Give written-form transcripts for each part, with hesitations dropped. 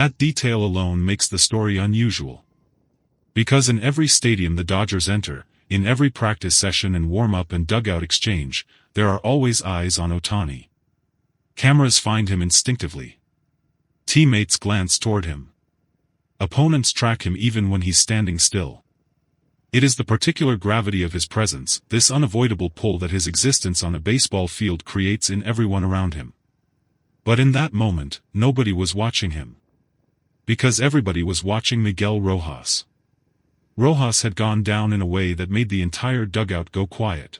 That detail alone makes the story unusual. Because in every stadium the Dodgers enter, in every practice session and warm-up and dugout exchange, there are always eyes on Ohtani. Cameras find him instinctively. Teammates glance toward him. Opponents track him even when he's standing still. It is the particular gravity of his presence, this unavoidable pull that his existence on a baseball field creates in everyone around him. But in that moment, nobody was watching him. Because everybody was watching Miguel Rojas. Rojas had gone down in a way that made the entire dugout go quiet.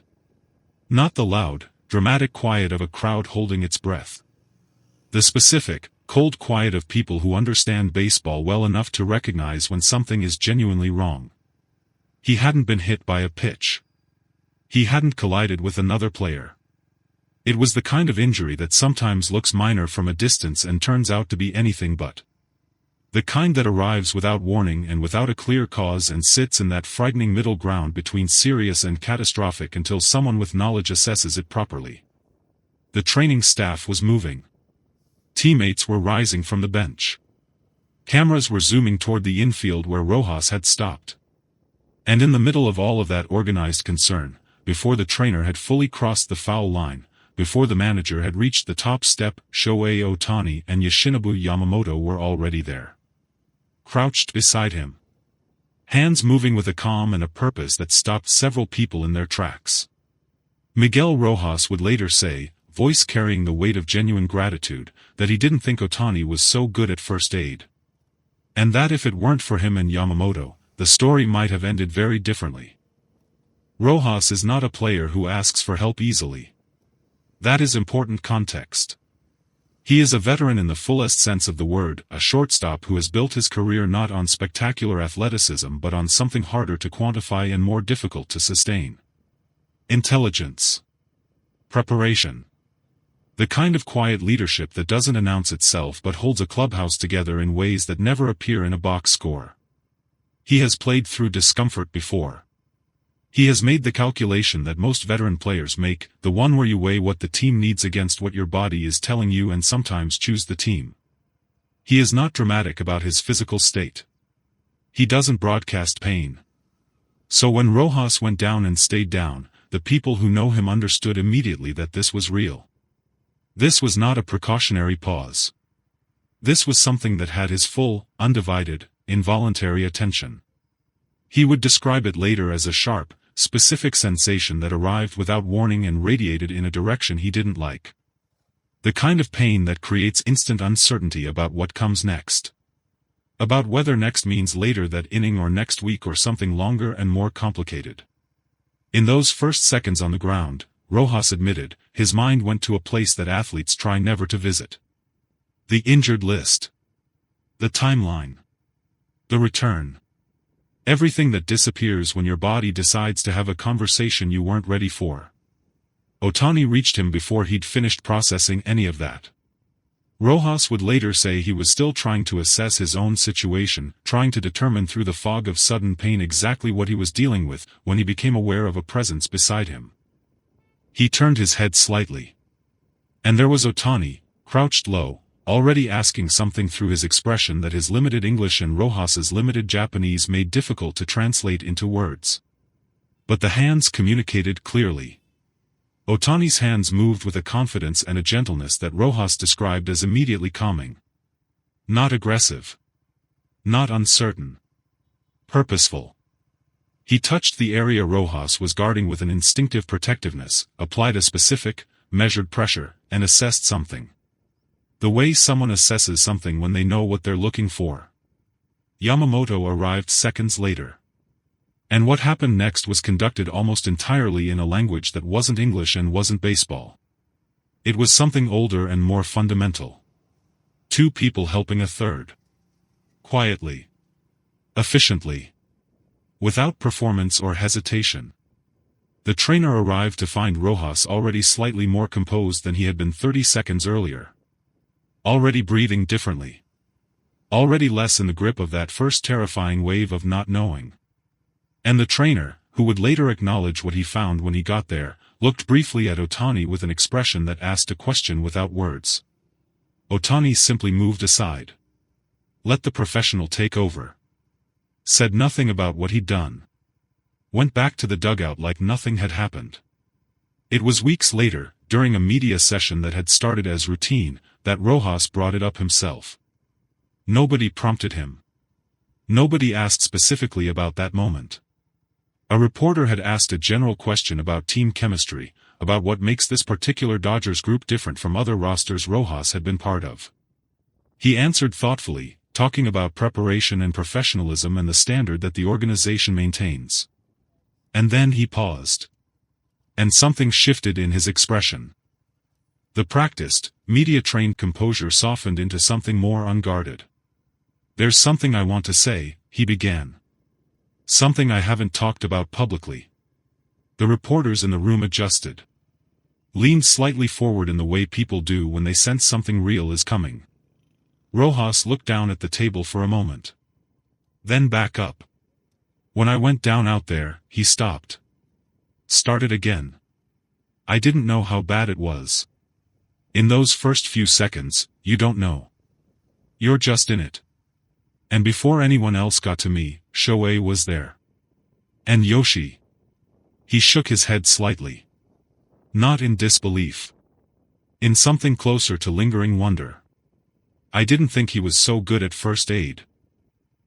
Not the loud, dramatic quiet of a crowd holding its breath. The specific, cold quiet of people who understand baseball well enough to recognize when something is genuinely wrong. He hadn't been hit by a pitch. He hadn't collided with another player. It was the kind of injury that sometimes looks minor from a distance and turns out to be anything but. The kind that arrives without warning and without a clear cause and sits in that frightening middle ground between serious and catastrophic until someone with knowledge assesses it properly. The training staff was moving. Teammates were rising from the bench. Cameras were zooming toward the infield where Rojas had stopped. And in the middle of all of that organized concern, before the trainer had fully crossed the foul line, before the manager had reached the top step, Shohei Ohtani and Yoshinobu Yamamoto were already there. Crouched beside him. Hands moving with a calm and a purpose that stopped several people in their tracks. Miguel Rojas would later say, voice carrying the weight of genuine gratitude, that he didn't think Ohtani was so good at first aid. And that if it weren't for him and Yamamoto, the story might have ended very differently. Rojas is not a player who asks for help easily. That is important context. He is a veteran in the fullest sense of the word, a shortstop who has built his career not on spectacular athleticism but on something harder to quantify and more difficult to sustain. Intelligence. Preparation. The kind of quiet leadership that doesn't announce itself but holds a clubhouse together in ways that never appear in a box score. He has played through discomfort before. He has made the calculation that most veteran players make, the one where you weigh what the team needs against what your body is telling you and sometimes choose the team. He is not dramatic about his physical state. He doesn't broadcast pain. So when Rojas went down and stayed down, the people who know him understood immediately that this was real. This was not a precautionary pause. This was something that had his full, undivided, involuntary attention. He would describe it later as a sharp, specific sensation that arrived without warning and radiated in a direction he didn't like. The kind of pain that creates instant uncertainty about what comes next. About whether next means later that inning or next week or something longer and more complicated. In those first seconds on the ground, Rojas admitted, his mind went to a place that athletes try never to visit. The injured list. The timeline. The return. Everything that disappears when your body decides to have a conversation you weren't ready for. Ohtani reached him before he'd finished processing any of that. Rojas would later say he was still trying to assess his own situation, trying to determine through the fog of sudden pain exactly what he was dealing with, when he became aware of a presence beside him. He turned his head slightly. And there was Ohtani, crouched low, already asking something through his expression that his limited English and Rojas's limited Japanese made difficult to translate into words. But the hands communicated clearly. Ohtani's hands moved with a confidence and a gentleness that Rojas described as immediately calming. Not aggressive. Not uncertain. Purposeful. He touched the area Rojas was guarding with an instinctive protectiveness, applied a specific, measured pressure, and assessed something. The way someone assesses something when they know what they're looking for. Yamamoto arrived seconds later. And what happened next was conducted almost entirely in a language that wasn't English and wasn't baseball. It was something older and more fundamental. Two people helping a third. Quietly. Efficiently. Without performance or hesitation. The trainer arrived to find Rojas already slightly more composed than he had been 30 seconds earlier. Already breathing differently. Already less in the grip of that first terrifying wave of not knowing. And the trainer, who would later acknowledge what he found when he got there, looked briefly at Ohtani with an expression that asked a question without words. Ohtani simply moved aside. Let the professional take over. Said nothing about what he'd done. Went back to the dugout like nothing had happened. It was weeks later, during a media session that had started as routine, that Rojas brought it up himself. Nobody prompted him. Nobody asked specifically about that moment. A reporter had asked a general question about team chemistry, about what makes this particular Dodgers group different from other rosters Rojas had been part of. He answered thoughtfully, talking about preparation and professionalism and the standard that the organization maintains. And then he paused. And something shifted in his expression. The practiced, media-trained composure softened into something more unguarded. "There's something I want to say," he began. "Something I haven't talked about publicly." The reporters in the room adjusted. Leaned slightly forward in the way people do when they sense something real is coming. Rojas looked down at the table for a moment. Then back up. "When I went down out there," he stopped. Started again. "I didn't know how bad it was. In those first few seconds, you don't know. You're just in it. And before anyone else got to me, Shohei was there. And Yoshi." He shook his head slightly. Not in disbelief. In something closer to lingering wonder. "I didn't think he was so good at first aid.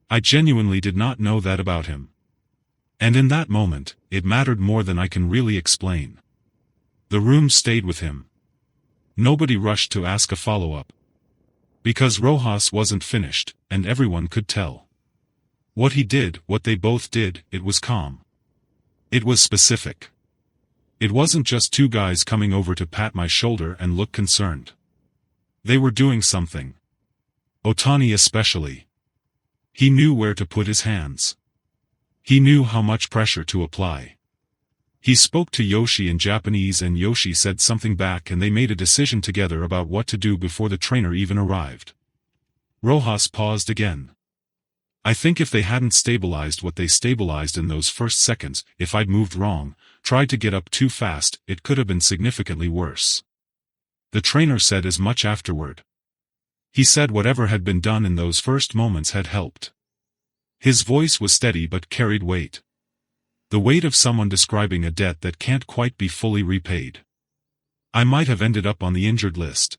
I genuinely did not know that about him. And in that moment, it mattered more than I can really explain." The room stayed with him. Nobody rushed to ask a follow-up. Because Rojas wasn't finished, and everyone could tell. What he did, what they both did, it was calm. It was specific. It wasn't just two guys coming over to pat my shoulder and look concerned. They were doing something. Ohtani especially. He knew where to put his hands. He knew how much pressure to apply. He spoke to Yoshi in Japanese and Yoshi said something back and they made a decision together about what to do before the trainer even arrived. Rojas paused again. "I think if they hadn't stabilized what they stabilized in those first seconds, if I'd moved wrong, tried to get up too fast, it could have been significantly worse." The trainer said as much afterward. He said whatever had been done in those first moments had helped. His voice was steady but carried weight. The weight of someone describing a debt that can't quite be fully repaid. I might have ended up on the injured list.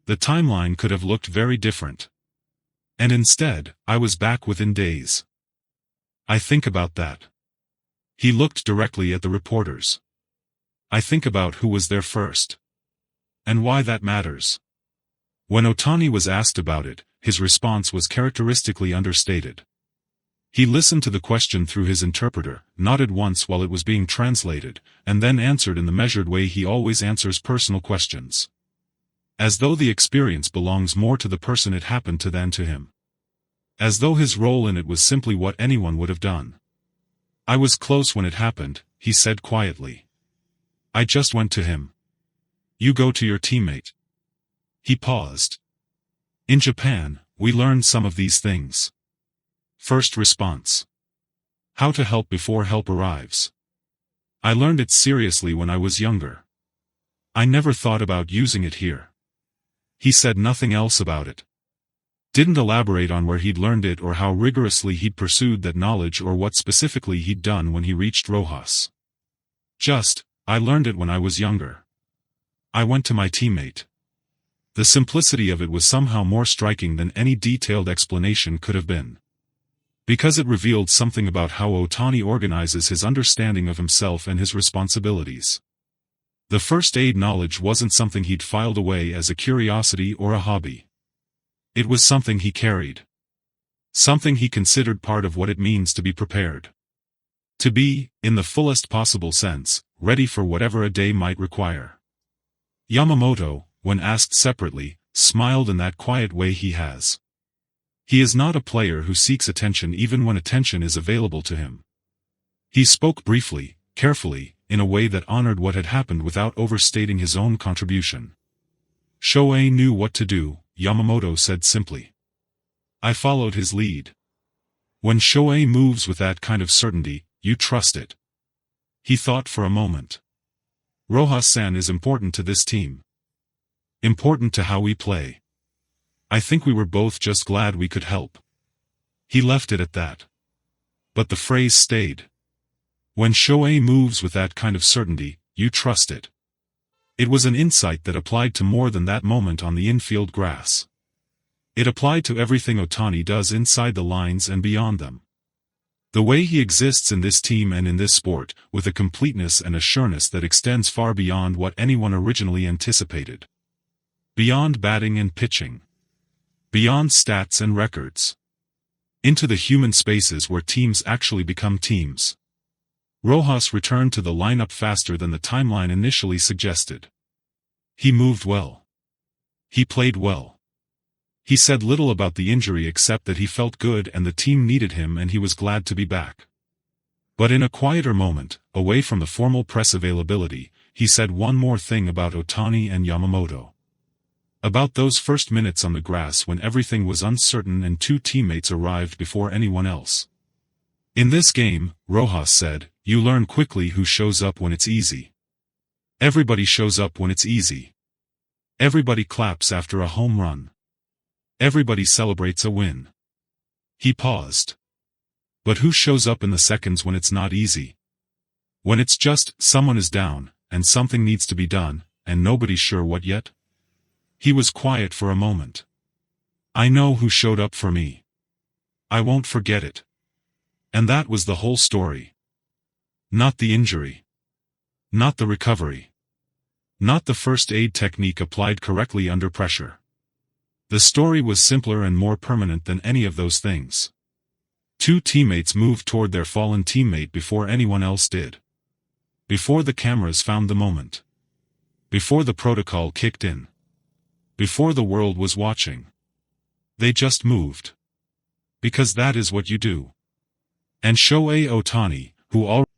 The timeline could have looked very different. And instead, I was back within days. I think about that. He looked directly at the reporters. I think about who was there first. And why that matters. When Ohtani was asked about it, his response was characteristically understated. He listened to the question through his interpreter, nodded once while it was being translated, and then answered in the measured way he always answers personal questions. As though the experience belongs more to the person it happened to than to him. As though his role in it was simply what anyone would have done. "I was close when it happened," he said quietly. "I just went to him. You go to your teammate." He paused. "In Japan, we learned some of these things. First response. How to help before help arrives. I learned it seriously when I was younger. I never thought about using it here." He said nothing else about it. Didn't elaborate on where he'd learned it or how rigorously he'd pursued that knowledge or what specifically he'd done when he reached Rojas. Just, "I learned it when I was younger. I went to my teammate." The simplicity of it was somehow more striking than any detailed explanation could have been. Because it revealed something about how Ohtani organizes his understanding of himself and his responsibilities. The first aid knowledge wasn't something he'd filed away as a curiosity or a hobby. It was something he carried. Something he considered part of what it means to be prepared. To be, in the fullest possible sense, ready for whatever a day might require. Yamamoto, when asked separately, smiled in that quiet way he has. He is not a player who seeks attention even when attention is available to him. He spoke briefly, carefully, in a way that honored what had happened without overstating his own contribution. "Shohei knew what to do," Yamamoto said simply. I followed his lead. When Shohei moves with that kind of certainty, you trust it. He thought for a moment. Rojas-san is important to this team. Important to how we play. I think we were both just glad we could help." He left it at that. But the phrase stayed. When Shohei moves with that kind of certainty, you trust it. It was an insight that applied to more than that moment on the infield grass. It applied to everything Ohtani does inside the lines and beyond them. The way he exists in this team and in this sport, with a completeness and a sureness that extends far beyond what anyone originally anticipated. Beyond batting and pitching. Beyond stats and records. Into the human spaces where teams actually become teams. Rojas returned to the lineup faster than the timeline initially suggested. He moved well. He played well. He said little about the injury except that he felt good and the team needed him and he was glad to be back. But in a quieter moment, away from the formal press availability, he said one more thing about Ohtani and Yamamoto. About those first minutes on the grass when everything was uncertain and two teammates arrived before anyone else. In this game, Rojas said, you learn quickly who shows up when it's easy. Everybody shows up when it's easy. Everybody claps after a home run. Everybody celebrates a win. He paused. But who shows up in the seconds when it's not easy? When it's just, someone is down, and something needs to be done, and nobody's sure what yet? He was quiet for a moment. I know who showed up for me. I won't forget it. And that was the whole story. Not the injury. Not the recovery. Not the first aid technique applied correctly under pressure. The story was simpler and more permanent than any of those things. Two teammates moved toward their fallen teammate before anyone else did. Before the cameras found the moment. Before the protocol kicked in. Before the world was watching. They just moved. Because that is what you do. And Shohei Ohtani, who already